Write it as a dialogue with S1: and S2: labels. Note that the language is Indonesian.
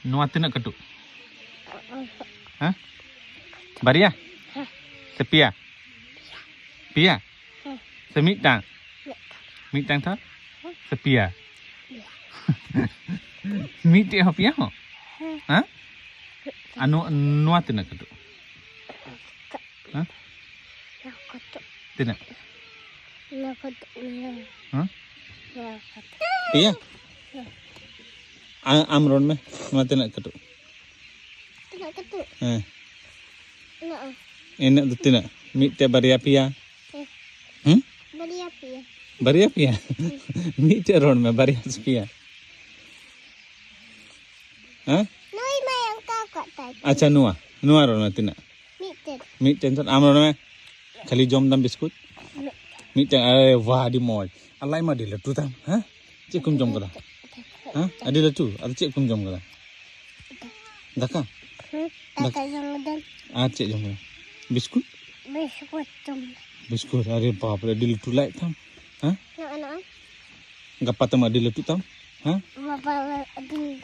S1: Nuat tina ketuk. Hah? Baria? Sepia? Pia? Semitang? Mitang thot? Sepia? Miti ho pia ho? Hah? Anu nuat tina ketuk. Hah? Tina? Hah? Pia? Amron में nuat tina ketuk.
S2: Tina ketuk.
S1: Enak tu tina. Miti baria pia.
S2: Baria pia.
S1: Baria pia. Miti ron में baria pia. Hah?
S2: Noi mayang kakak tadi.
S1: अच्छा नुआ ron में tina.
S2: Miten.
S1: Miti tu amron में खाली jom dam biskut. Miti wah di mall. Alai mah di letu tam. Hah? Cik kum jom kala. Hah? Ada letu. Ada cik kum jom kala. Daka.
S2: Kakak yang dan
S1: Cik jom kala. Biskut.
S2: biskut tum.
S1: Biskut. Aduh bapak di letu lai tam. Hah?
S2: Nak.
S1: Gapa tam di letu tam. Hah?
S2: Bapak di